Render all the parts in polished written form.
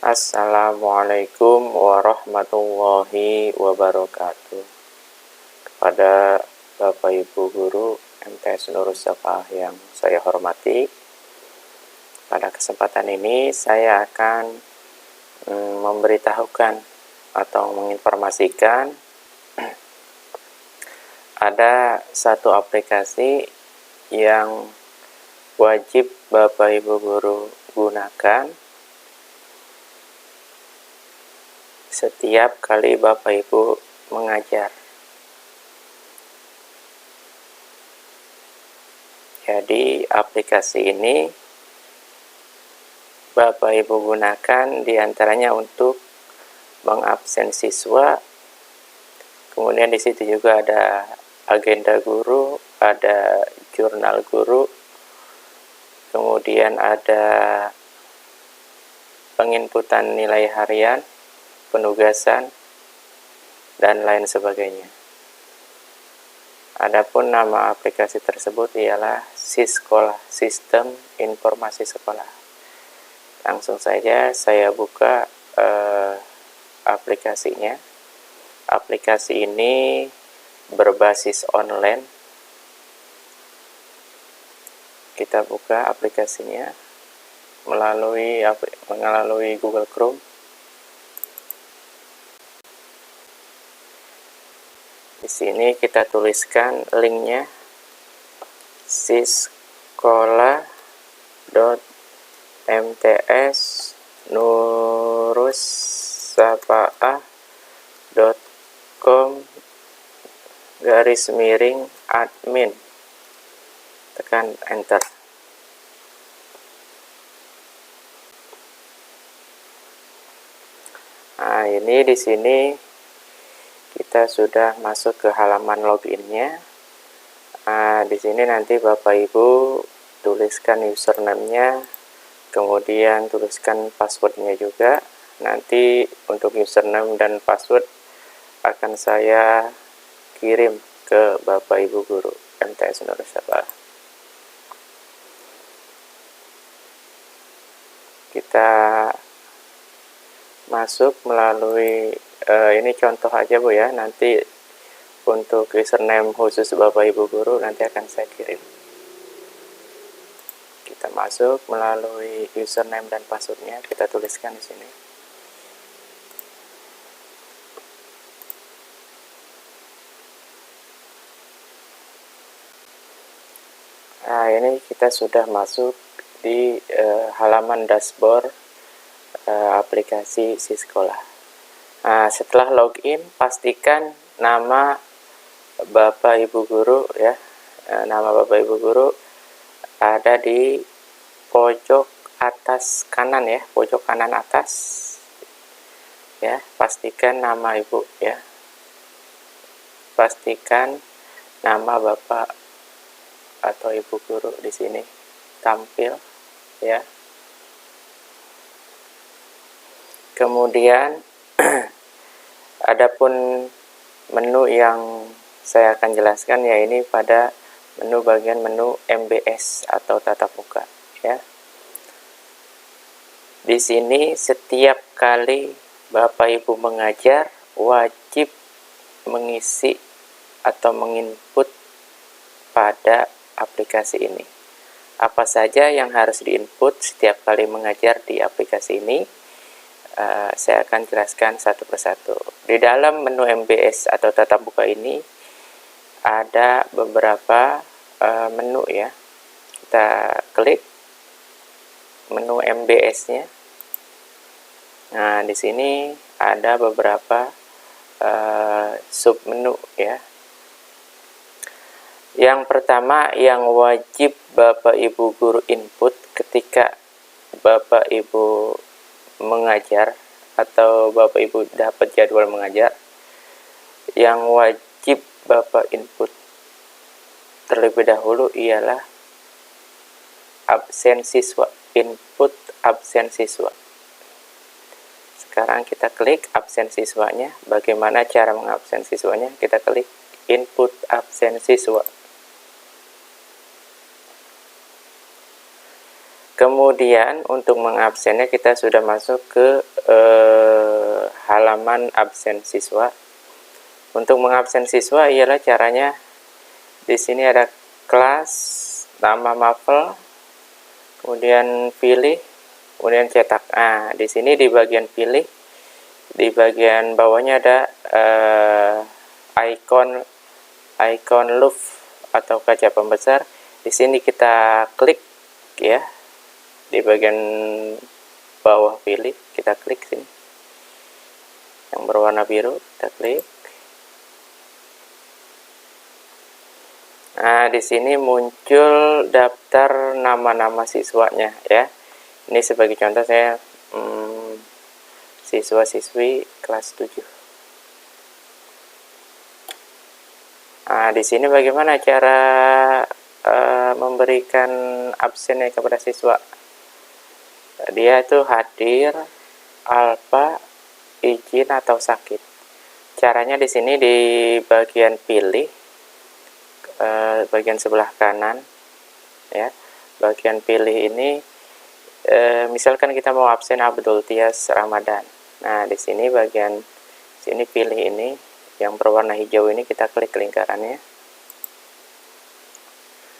Assalamualaikum warahmatullahi wabarakatuh. Kepada Bapak Ibu Guru MTS Nurul Safah yang saya hormati, pada kesempatan ini saya akan memberitahukan atau menginformasikan ada satu aplikasi yang wajib Bapak Ibu Guru gunakan setiap kali Bapak Ibu mengajar. Jadi aplikasi ini Bapak Ibu gunakan diantaranya untuk mengabsen siswa, kemudian di situ juga ada agenda guru, ada jurnal guru, kemudian ada penginputan nilai harian, penugasan, dan lain sebagainya. Adapun nama aplikasi tersebut ialah Siskolah, Sistem Informasi Sekolah. Langsung saja saya buka aplikasinya. Aplikasi ini berbasis online. Kita buka aplikasinya melalui Google Chrome. Di sini kita tuliskan linknya siskolah.mtsnurussafaa.com/admin. Tekan enter. Nah, ini di sini kita sudah masuk ke halaman loginnya. Nah, di sini nanti Bapak Ibu tuliskan username-nya, kemudian tuliskan password-nya juga. Nanti untuk username dan password akan saya kirim ke Bapak Ibu Guru MTS Nurul Safah. Kita masuk melalui ini contoh aja Bu ya, nanti untuk username khusus Bapak Ibu Guru nanti akan saya kirim. Kita masuk melalui username dan passwordnya, kita tuliskan di sini. Nah, ini kita sudah masuk di halaman dashboard aplikasi Siskolah. Nah, setelah login, pastikan nama Bapak Ibu Guru ya. Nama Bapak Ibu Guru ada di pojok atas kanan ya, pojok kanan atas. Ya, pastikan nama Ibu ya. Pastikan nama Bapak atau Ibu Guru di sini tampil ya. Kemudian adapun menu yang saya akan jelaskan ya, ini pada bagian menu MBS atau tatap muka ya. Di sini setiap kali Bapak Ibu mengajar wajib mengisi atau menginput pada aplikasi ini. Apa saja yang harus diinput setiap kali mengajar di aplikasi ini? Saya akan jelaskan satu persatu. Di dalam menu MBS atau tatap muka ini ada beberapa menu ya. Kita klik menu MBS-nya. Nah, di sini ada beberapa sub menu ya. Yang pertama yang wajib Bapak Ibu Guru input ketika Bapak Ibu mengajar atau Bapak Ibu dapat jadwal mengajar, yang wajib Bapak input terlebih dahulu ialah absen siswa, input absen siswa. Sekarang kita klik absen siswanya. Bagaimana cara mengabsen siswanya? Kita klik input absen siswa. Kemudian untuk mengabsennya kita sudah masuk ke halaman absen siswa. Untuk mengabsen siswa ialah caranya di sini ada kelas, nama Mafel, kemudian pilih, kemudian cetak. Nah, di sini di bagian pilih, di bagian bawahnya ada icon love atau kaca pembesar. Di sini kita klik ya, di bagian bawah pilih kita klik sini yang berwarna biru, kita klik. Nah, di sini muncul daftar nama-nama siswanya ya. Ini sebagai contoh saya siswa-siswi kelas 7. Nah, di sini bagaimana cara memberikan absennya kepada siswa? Dia itu hadir, alfa, izin atau sakit. Caranya di sini di bagian pilih, bagian sebelah kanan ya. Bagian pilih ini misalkan kita mau absen Abdul Tias Ramadan. Nah, di sini bagian sini pilih ini yang berwarna hijau ini kita klik lingkarannya.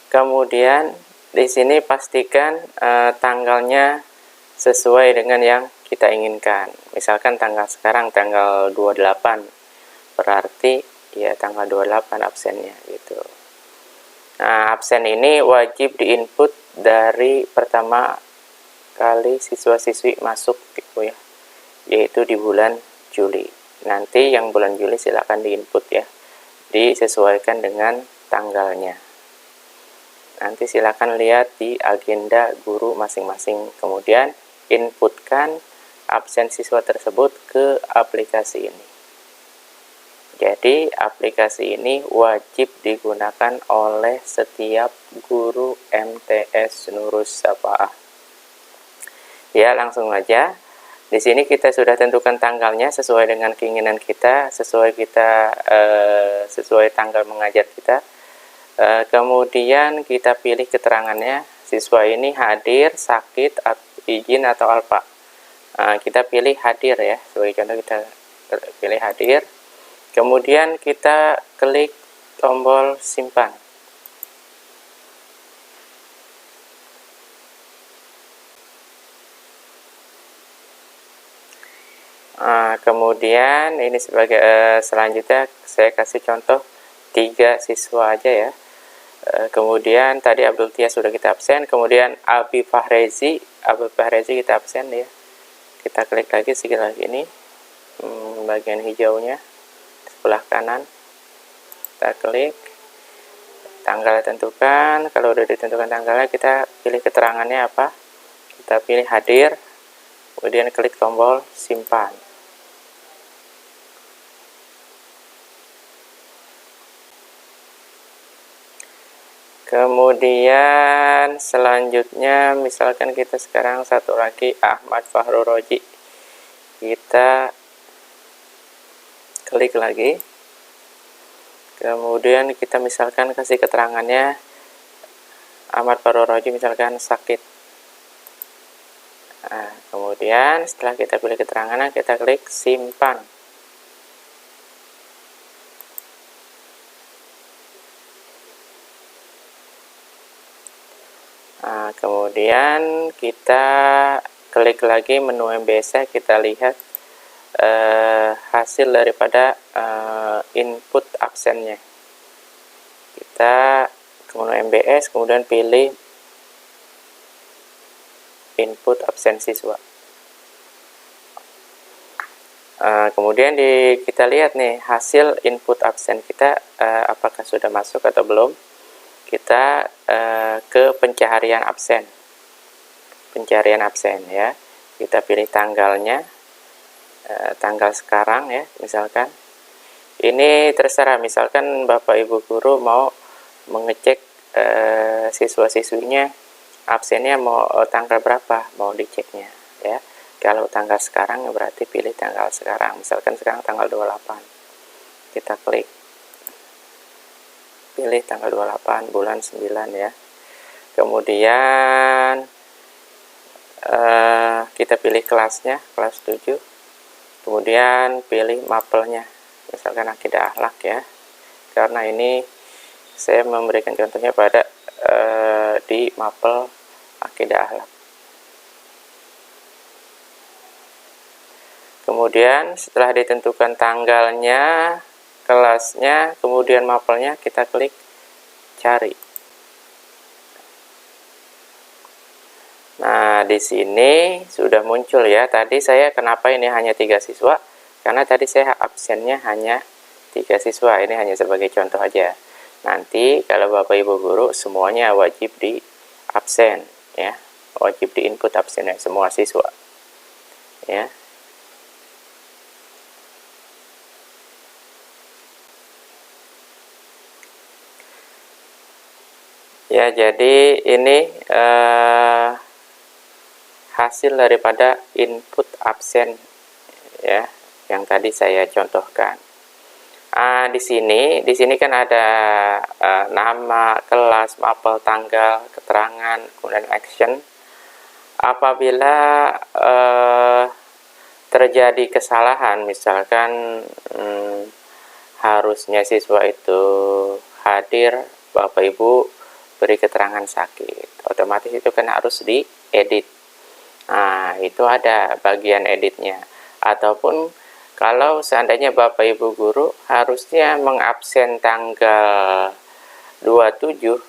Kemudian di sini pastikan tanggalnya sesuai dengan yang kita inginkan. Misalkan tanggal sekarang tanggal 28, berarti ya tanggal 28 absennya gitu. Nah, absen ini wajib diinput dari pertama kali siswa-siswi masuk gitu ya, yaitu di bulan Juli. Nanti yang bulan Juli silakan diinput ya, disesuaikan dengan tanggalnya. Nanti silakan lihat di agenda guru masing-masing, kemudian inputkan absen siswa tersebut ke aplikasi ini. Jadi aplikasi ini wajib digunakan oleh setiap guru MTS Nurus Sapaah. Ya, langsung aja. Di sini kita sudah tentukan tanggalnya sesuai dengan keinginan kita, sesuai tanggal mengajar kita. Kemudian kita pilih keterangannya, siswa ini hadir, sakit, izin atau alfa. Kita pilih hadir ya, sebagai contoh kita pilih hadir. Kemudian kita klik tombol simpan. Kemudian ini sebagai selanjutnya saya kasih contoh 3 siswa aja ya. Kemudian tadi Abdul Tias sudah kita absen, kemudian Abi Fahrezi kita absen ya. Kita klik lagi sekali lagi ini bagian hijaunya sebelah kanan, kita klik, tanggal tentukan. Kalau udah ditentukan tanggalnya, kita pilih keterangannya apa, kita pilih hadir, kemudian klik tombol simpan. Kemudian selanjutnya misalkan kita sekarang satu lagi Ahmad Fahru Roji, kita klik lagi, kemudian kita misalkan kasih keterangannya Ahmad Fahru Roji misalkan sakit. Nah, kemudian setelah kita pilih keterangannya, kita klik simpan. Nah, kemudian kita klik lagi menu MBS, kita lihat hasil daripada input absennya. Kita ke menu MBS, kemudian pilih input absen siswa. Kemudian kita lihat nih hasil input absen kita apakah sudah masuk atau belum. Kita ke pencarian absen ya, kita pilih tanggalnya, tanggal sekarang ya, misalkan ini terserah, misalkan Bapak Ibu guru mau mengecek siswa-siswinya absennya mau tanggal berapa mau diceknya ya. Kalau tanggal sekarang berarti pilih tanggal sekarang, misalkan sekarang tanggal 28, kita klik pilih tanggal 28 bulan 9 ya. Kemudian kita pilih kelasnya, kelas 7, kemudian pilih mapelnya, misalkan akidah akhlak ya, karena ini saya memberikan contohnya pada di mapel akidah akhlak. Kemudian setelah ditentukan tanggalnya, kelasnya, kemudian mapelnya, kita klik cari. Nah, di sini sudah muncul ya. Tadi saya kenapa ini hanya 3 siswa? Karena tadi saya absennya hanya 3 siswa. Ini hanya sebagai contoh aja. Nanti kalau Bapak Ibu guru semuanya wajib di absen ya. Wajib di input absennya semua siswa. Ya. Ya, jadi ini hasil daripada input absen ya, yang tadi saya contohkan. Di sini kan ada nama, kelas, mapel, tanggal, keterangan, kemudian action. Apabila terjadi kesalahan, misalkan harusnya siswa itu hadir, Bapak Ibu beri keterangan sakit, otomatis itu kan harus diedit. Nah, itu ada bagian editnya. Ataupun kalau seandainya Bapak Ibu guru harusnya mengabsen tanggal 27,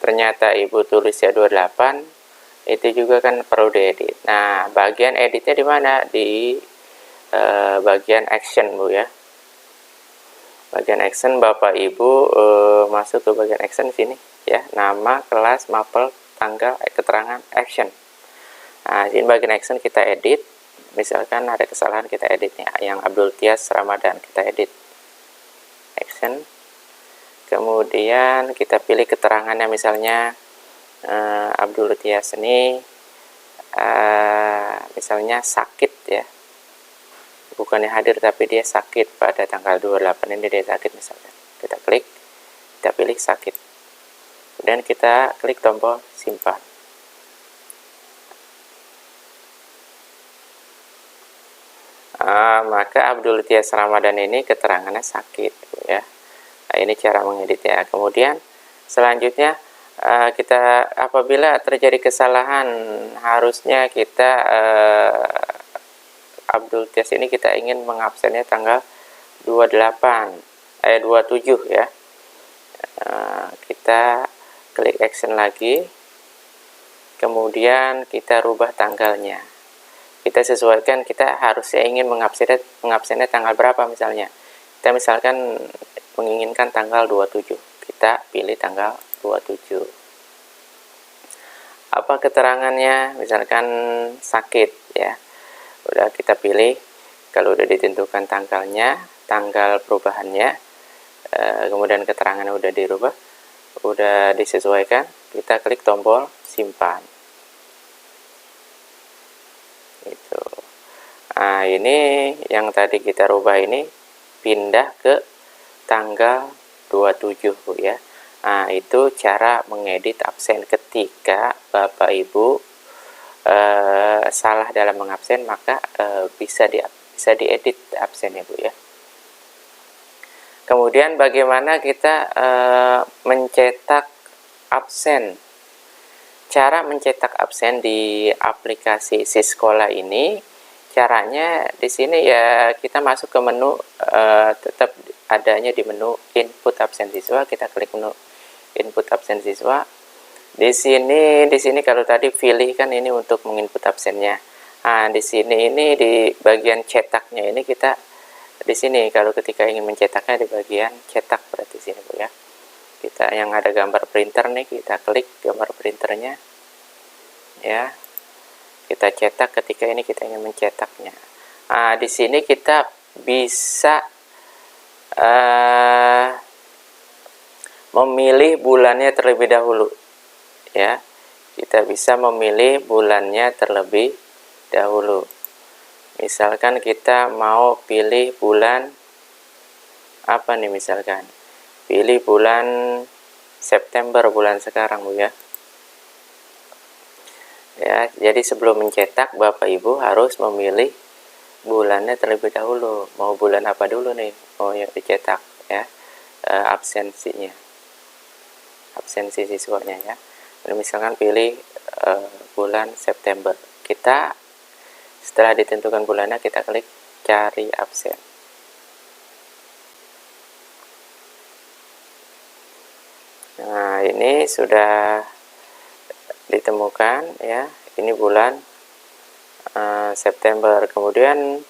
ternyata Ibu tulisnya 28, itu juga kan perlu diedit. Nah, bagian editnya di mana? Di bagian action, Bu ya. Bagian action Bapak Ibu masuk ke bagian action sini ya, nama, kelas, mapel, tanggal, keterangan, action. Nah, di bagian action kita edit. Misalkan ada kesalahan, kita editnya. Yang Abdul Tias Ramadan kita edit. Action. Kemudian kita pilih keterangannya, misalnya Abdul Tias ini misalnya sakit ya. Bukannya hadir tapi dia sakit pada tanggal 28 ini, dia sakit misalkan. Kita klik, kita pilih sakit. Kemudian kita klik tombol simpan. Maka Abdul Tias Ramadan ini keterangannya sakit ya. Nah, ini cara mengeditnya. Kemudian selanjutnya kita apabila terjadi kesalahan, harusnya kita Abdul Tias ini kita ingin mengabsennya tanggal 27 ya. Kita klik action lagi, kemudian kita rubah tanggalnya. Kita sesuaikan, kita harusnya ingin mengabsennya tanggal berapa misalnya. Kita misalkan menginginkan tanggal 27, kita pilih tanggal 27. Apa keterangannya? Misalkan sakit ya. Udah kita pilih, kalau udah ditentukan tanggalnya, tanggal perubahannya, kemudian keterangannya udah dirubah, udah disesuaikan, kita klik tombol simpan. Itu. Nah, ini yang tadi kita rubah ini pindah ke tanggal 27 Bu ya. Nah, itu cara mengedit absen. Ketika Bapak Ibu salah dalam mengabsen, maka bisa diedit absennya Bu ya. Kemudian bagaimana kita mencetak absen? Cara mencetak absen di aplikasi Siskola ini, caranya di sini ya kita masuk ke menu, tetap adanya di menu input absen siswa. Kita klik menu input absen siswa. Di sini kalau tadi pilih kan ini untuk menginput absennya. Nah, di sini ini di bagian cetaknya ini kita di sini kalau ketika ingin mencetaknya di bagian cetak, berarti sini Bu ya. Kita yang ada gambar printer nih, kita klik gambar printernya. Ya. Kita cetak, ketika ini kita ingin mencetaknya. Nah, di sini kita bisa memilih bulannya terlebih dahulu. Ya, kita bisa memilih bulannya terlebih dahulu. Misalkan kita mau pilih bulan apa nih, misalkan pilih bulan September, bulan sekarang Bu ya. Ya, jadi sebelum mencetak Bapak Ibu harus memilih bulannya terlebih dahulu. Mau bulan apa dulu nih? Mau yang dicetak ya, absensinya, absensi siswanya ya. Misalkan pilih bulan September. Kita setelah ditentukan bulannya kita klik cari absen. Nah, ini sudah ditemukan ya. Ini bulan September. Kemudian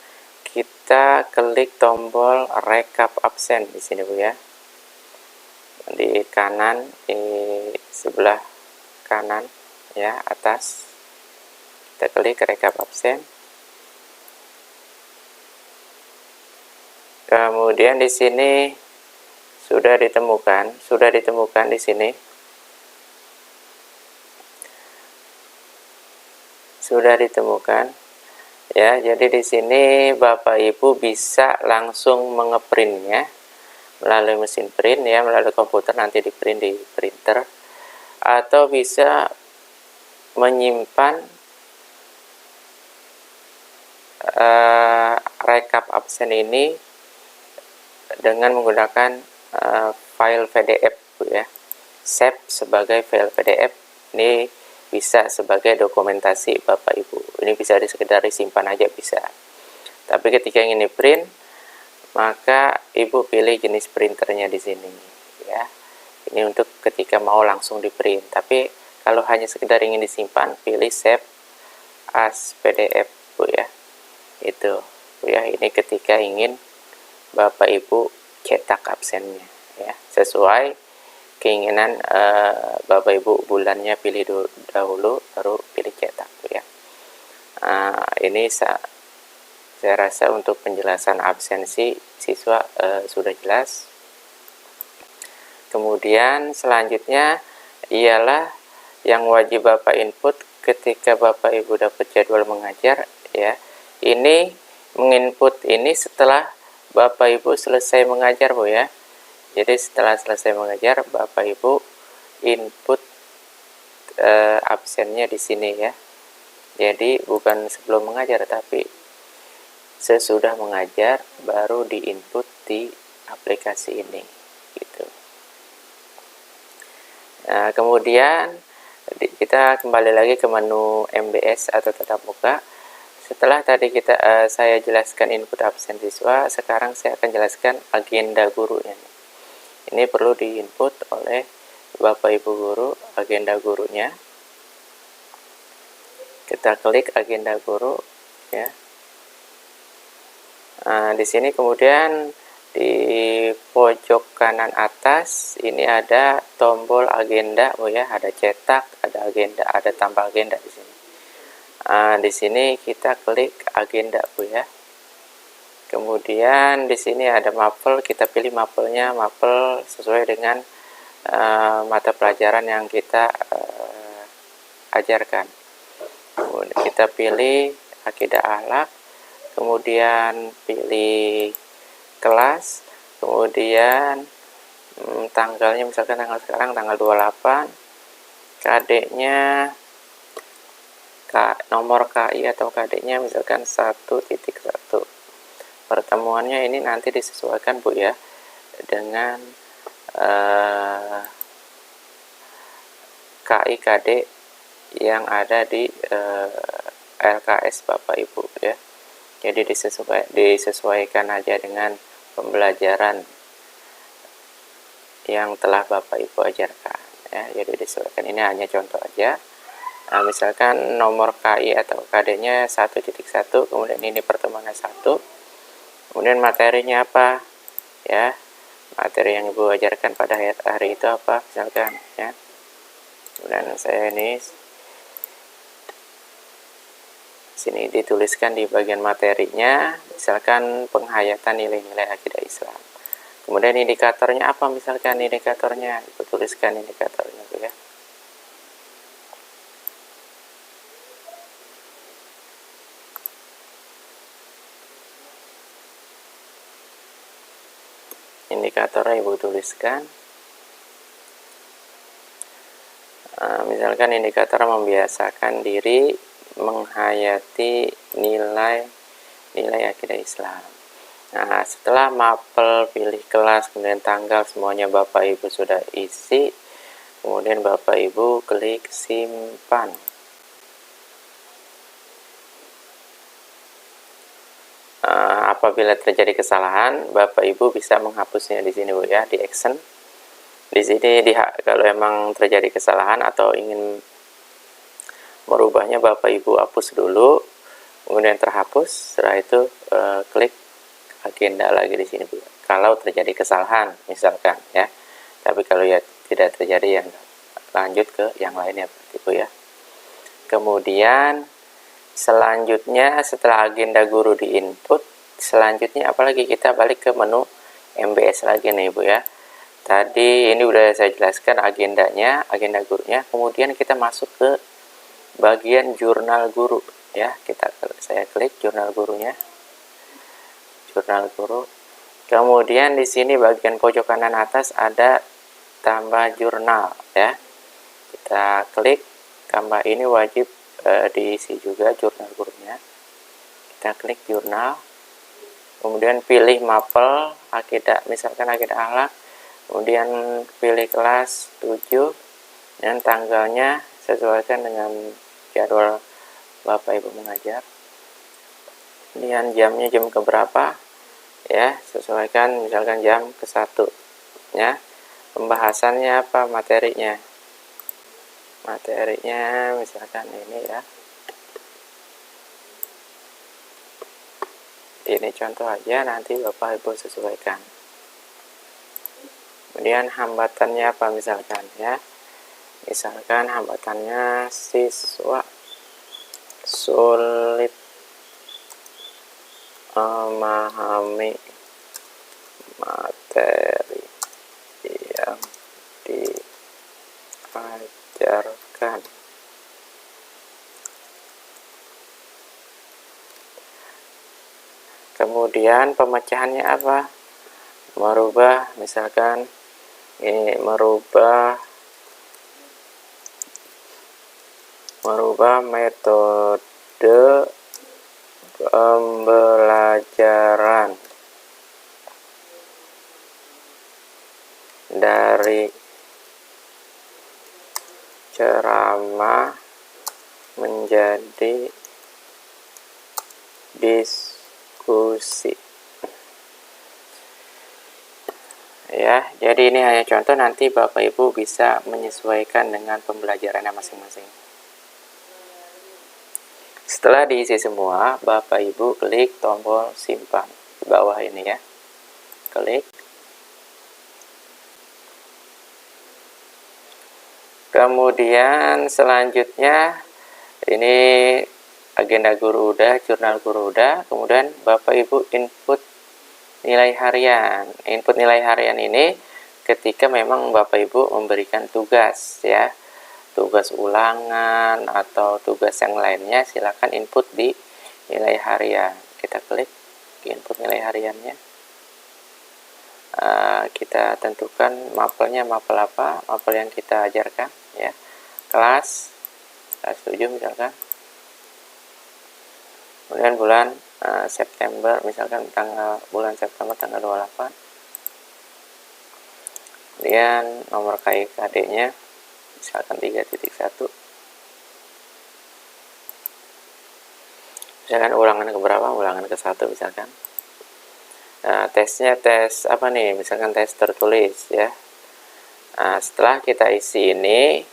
kita klik tombol rekap absen di sini Bu ya. Di kanan, di sebelah kanan ya, atas. Kita klik rekap absen. Kemudian di sini sudah ditemukan di sini. Sudah ditemukan ya. Jadi di sini Bapak Ibu bisa langsung mengeprintnya melalui mesin print ya, melalui komputer, nanti di print di printer, atau bisa menyimpan rekap absen ini dengan menggunakan file PDF ya, save sebagai file PDF. Ini bisa sebagai dokumentasi Bapak Ibu. Ini bisa sekedar disimpan aja bisa. Tapi ketika ingin di print, maka Ibu pilih jenis printernya di sini ya. Ini untuk ketika mau langsung di print. Tapi kalau hanya sekedar ingin disimpan, pilih save as PDF Bu ya. Itu Bu ya. Ini ketika ingin Bapak Ibu cetak absennya ya, sesuai keinginan Bapak Ibu. Bulannya pilih dahulu, baru pilih cetak Bu ya. Ini saya rasa untuk penjelasan absensi siswa sudah jelas. Kemudian selanjutnya ialah yang wajib Bapak input ketika Bapak Ibu dapat jadwal mengajar ya. Ini menginput ini setelah Bapak Ibu selesai mengajar Bu ya. Jadi setelah selesai mengajar Bapak Ibu input absennya di sini ya. Jadi bukan sebelum mengajar, tapi sesudah mengajar baru diinput di aplikasi ini gitu. Nah, kemudian kita kembali lagi ke menu MBS atau tatap muka. Setelah tadi saya jelaskan input absen siswa, sekarang saya akan jelaskan agenda gurunya. Ini perlu diinput oleh Bapak Ibu guru, agenda gurunya. Kita klik agenda guru ya. Nah, di sini kemudian di pojok kanan atas ini ada tombol agenda Bu ya, ada cetak, ada agenda, ada tambah agenda di sini. Di sini kita klik agenda Bu ya. Kemudian di sini ada mapel, kita pilih mapelnya, mapel sesuai dengan mata pelajaran yang kita ajarkan. Kemudian kita pilih akidah akhlak, kemudian pilih kelas, kemudian tanggalnya misalkan tanggal sekarang tanggal 28, KD-nya nomor KI atau KD-nya misalkan 1.1. Pertemuannya ini nanti disesuaikan Bu ya dengan KI KD yang ada di LKS Bapak Ibu ya. Jadi disesuaikan aja dengan pembelajaran yang telah Bapak Ibu ajarkan ya. Jadi disesuaikan, ini hanya contoh aja. Nah, misalkan nomor KI atau KD-nya 1.1, kemudian ini pertemuannya 1. Kemudian materinya apa? Ya. Materi yang Ibu ajarkan pada hari itu apa? Misalkan ya. Kemudian saya ini sini dituliskan di bagian materinya, misalkan penghayatan nilai-nilai akidah Islam. Kemudian indikatornya apa? Misalkan indikatornya, Ibu tuliskan indikatornya ya. Indikatornya Ibu tuliskan. misalkan indikator membiasakan diri menghayati nilai akidah Islam. Nah, setelah mapel, pilih kelas, kemudian tanggal, semuanya Bapak Ibu sudah isi, kemudian Bapak Ibu klik simpan. Apabila terjadi kesalahan, Bapak Ibu bisa menghapusnya di sini Bu ya, di action. Di sini kalau emang terjadi kesalahan atau ingin merubahnya, Bapak Ibu hapus dulu, kemudian terhapus. Setelah itu klik agenda lagi di sini Bu. Kalau terjadi kesalahan misalkan ya. Tapi kalau ya tidak terjadi, yang lanjut ke yang lainnya Bu ya. Kemudian selanjutnya setelah agenda guru di input, selanjutnya apalagi kita balik ke menu MBS lagi nih Bu ya. Tadi ini udah saya jelaskan agendanya, agenda gurunya. Kemudian kita masuk ke bagian jurnal guru ya. Saya klik jurnal gurunya. Jurnal guru. Kemudian di sini bagian pojok kanan atas ada tambah jurnal ya. Kita klik tambah, ini wajib diisi juga jurnal gurunya. Kita klik jurnal. Kemudian pilih mapel akidah, misalkan akidah akhlak. Kemudian pilih kelas 7 dan tanggalnya sesuaikan dengan jadwal Bapak Ibu mengajar. Kemudian jamnya jam keberapa ya, sesuaikan misalkan jam ke-1 ya. Pembahasannya apa, materinya misalkan ini ya. Ini contoh aja, nanti Bapak Ibu sesuaikan. Kemudian hambatannya apa misalkan ya. Misalkan hambatannya siswa sulit memahami materi yang diajarkan. Kemudian pemecahannya apa? Merubah, misalkan ini merubah metode pembelajaran dari ceramah menjadi diskusi. Ya, jadi ini hanya contoh, nanti Bapak Ibu bisa menyesuaikan dengan pembelajarannya masing-masing. Setelah diisi semua, Bapak Ibu klik tombol simpan di bawah ini ya. Klik. Kemudian selanjutnya ini agenda guru udah, jurnal guru udah. Kemudian Bapak Ibu input nilai harian. Input nilai harian ini ketika memang Bapak Ibu memberikan tugas ya. Tugas ulangan atau tugas yang lainnya, silakan input di nilai harian. Kita klik input nilai hariannya. Kita tentukan mapelnya, mapel apa, mapel yang kita ajarkan ya. Kelas 7 misalkan. Kemudian bulan September, misalkan bulan September tanggal 28. Kemudian nomor KIKD-nya misalkan 3.1. Misalkan ulangan ke berapa? Ulangan ke-1 misalkan. Nah, tesnya tes apa nih? Misalkan tes tertulis ya. Nah, setelah kita isi ini,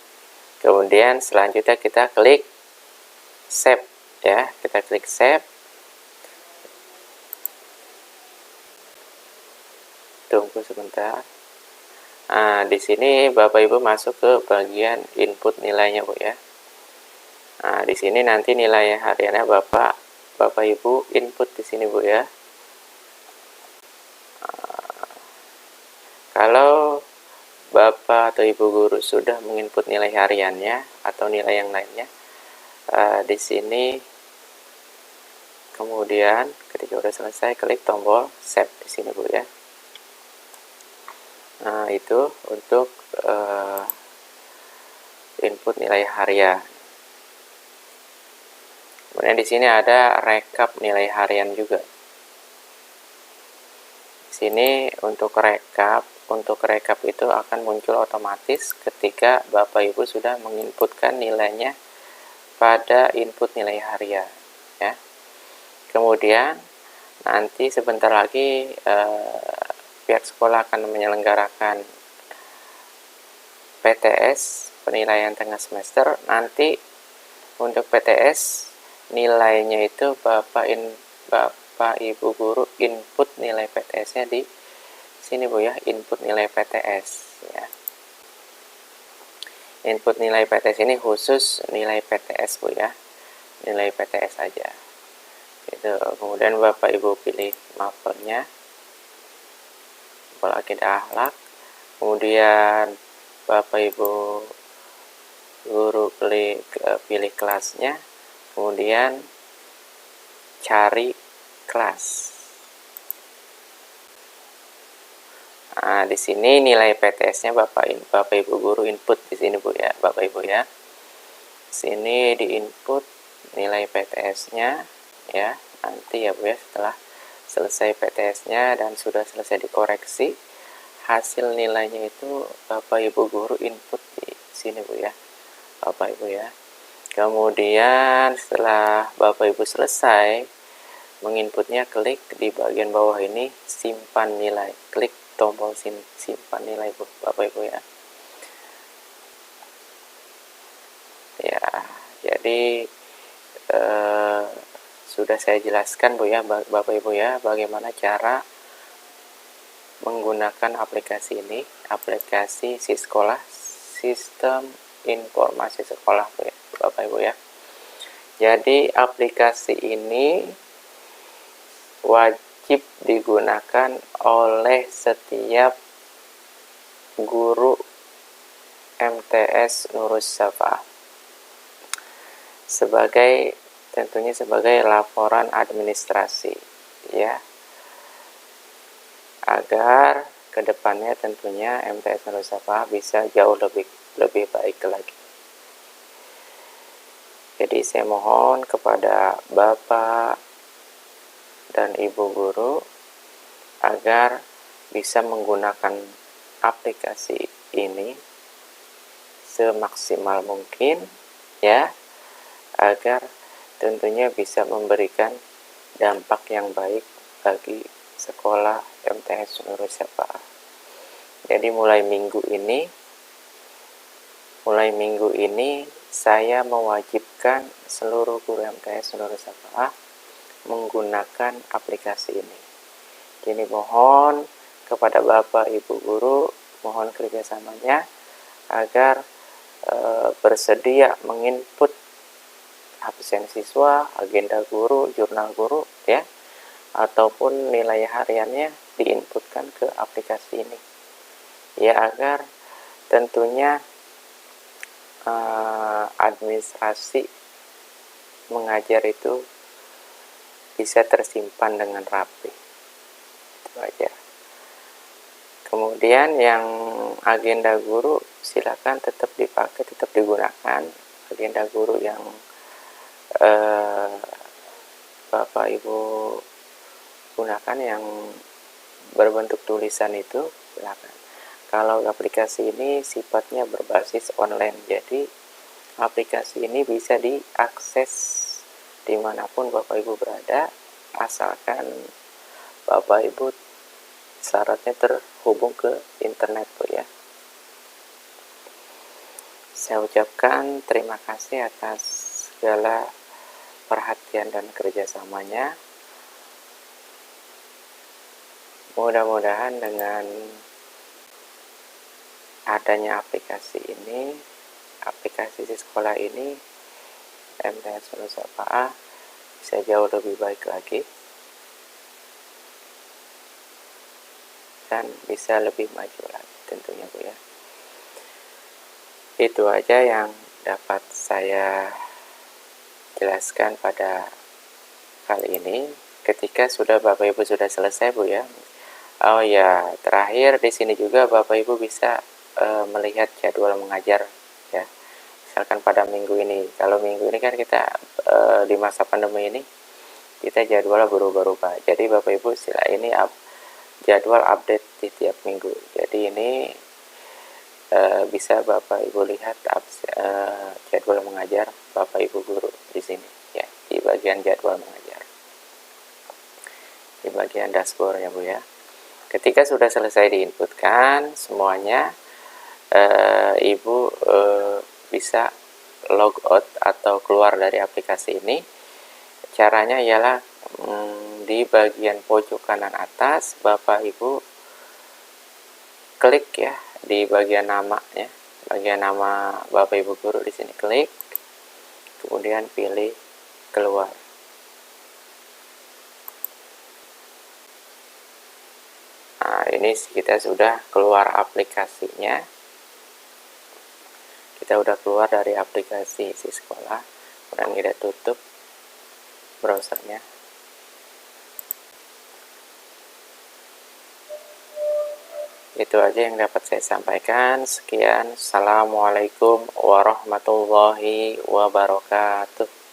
kemudian selanjutnya kita klik save ya. Kita klik save. Tunggu sebentar. Nah, di sini Bapak Ibu masuk ke bagian input nilainya Bu ya. Nah, di sini nanti nilai hariannya Bapak Ibu input di sini Bu ya. Kalau Bapak atau Ibu guru sudah menginput nilai hariannya atau nilai yang lainnya, di sini kemudian ketika sudah selesai klik tombol save di sini Bu ya. Nah, itu untuk input nilai harian. Kemudian di sini ada rekap nilai harian juga. Di sini untuk rekap itu akan muncul otomatis ketika Bapak Ibu sudah menginputkan nilainya pada input nilai harian, ya. Kemudian nanti sebentar lagi pihak sekolah akan menyelenggarakan PTS, penilaian tengah semester. Nanti untuk PTS nilainya itu Bapak Ibu guru input nilai PTS-nya di sini Bu ya, input nilai PTS ya. Input nilai PTS ini khusus nilai PTS Bu ya, nilai PTS aja. Itu. Kemudian Bapak Ibu pilih mapelnya, mapel akidah akhlak. Kemudian Bapak Ibu guru pilih kelasnya, kemudian cari kelas. Nah, di sini nilai PTS-nya Bapak Ibu guru input di sini Bu ya, Bapak Ibu ya. Sini di input nilai PTS-nya ya. Nanti ya Bu ya, setelah selesai PTS-nya dan sudah selesai dikoreksi, hasil nilainya itu Bapak Ibu guru input di sini Bu ya, Bapak Ibu ya. Kemudian setelah Bapak Ibu selesai menginputnya, klik di bagian bawah ini simpan nilai, klik tombol simpan nilai Bu, Bapak Ibu ya. Ya, jadi sudah saya jelaskan Bu ya, Bapak Ibu ya, bagaimana cara menggunakan aplikasi ini, aplikasi Siskolah, Sistem Informasi Sekolah Bu ya, Bapak Ibu ya. Jadi aplikasi ini wajib digunakan oleh setiap guru MTS Nurus Safa tentunya sebagai laporan administrasi ya, agar kedepannya tentunya MTS Nurus Safa bisa jauh lebih baik lagi. Jadi saya mohon kepada Bapak dan Ibu guru agar bisa menggunakan aplikasi ini semaksimal mungkin ya, agar tentunya bisa memberikan dampak yang baik bagi sekolah MTS Nurus Safa. Jadi mulai minggu ini saya mewajibkan seluruh guru MTS Nurus Safa menggunakan aplikasi ini. Jadi mohon kepada Bapak Ibu guru, mohon kerjasamanya agar bersedia menginput absen siswa, agenda guru, jurnal guru ya, ataupun nilai hariannya diinputkan ke aplikasi ini ya, agar tentunya administrasi mengajar itu bisa tersimpan dengan rapi. Itu aja. Kemudian yang agenda guru silakan tetap dipakai, tetap digunakan. Agenda guru yang Bapak Ibu gunakan yang berbentuk tulisan itu silakan. Kalau aplikasi ini sifatnya berbasis online, jadi aplikasi ini bisa diakses dimanapun Bapak Ibu berada, asalkan Bapak Ibu syaratnya terhubung ke internet Bu ya. Saya ucapkan terima kasih atas segala perhatian dan kerjasamanya. Mudah-mudahan dengan adanya aplikasi ini, aplikasi Siskolah ini, MTS Nurus Safa bisa jauh lebih baik lagi dan bisa lebih maju lagi tentunya Bu ya. Itu aja yang dapat saya jelaskan pada kali ini. Ketika sudah Bapak Ibu sudah selesai Bu ya. Oh ya, terakhir di sini juga Bapak Ibu bisa melihat jadwal mengajar ya. misalkan pada minggu ini. Kalau minggu ini kan kita di masa pandemi ini kita jadwal berubah-ubah. Jadi Bapak Ibu sila ini jadwal update di tiap minggu. Jadi ini bisa Bapak Ibu lihat jadwal mengajar Bapak Ibu guru di sini ya, di bagian jadwal mengajar, di bagian dashboard ya Bu ya. Ketika sudah selesai diinputkan semuanya, Ibu bisa log out atau keluar dari aplikasi ini. Caranya ialah di bagian pojok kanan atas Bapak Ibu klik ya di bagian nama ya, bagian nama Bapak Ibu guru di sini, klik, kemudian pilih keluar. Nah, ini kita sudah keluar aplikasinya. Kita udah keluar dari aplikasi isi sekolah. Kemudian kita tutup browsernya. Itu aja yang dapat saya sampaikan. Sekian. Assalamualaikum warahmatullahi wabarakatuh.